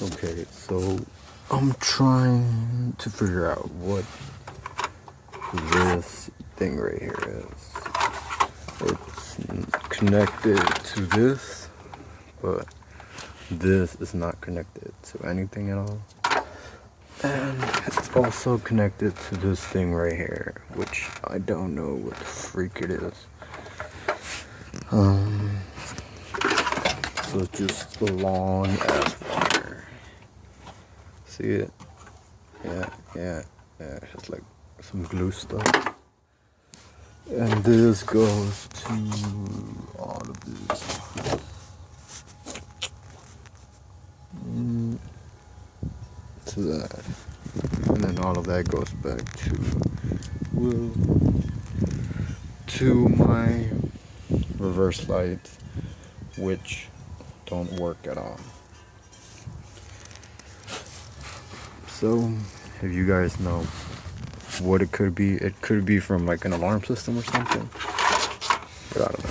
Okay, so I'm trying to figure out what this thing right here is. It's connected to this, but this is not connected to anything at all. And it's also connected to this thing right here, which I don't know what the freak it is. So it's just a long ass wire. See it? Yeah. It's just like some glue stuff. And this goes to all of this. To that. And then all of that goes back to my reverse lights, which don't work at all. So if you guys know what it could be from like an alarm system or something, but I don't know.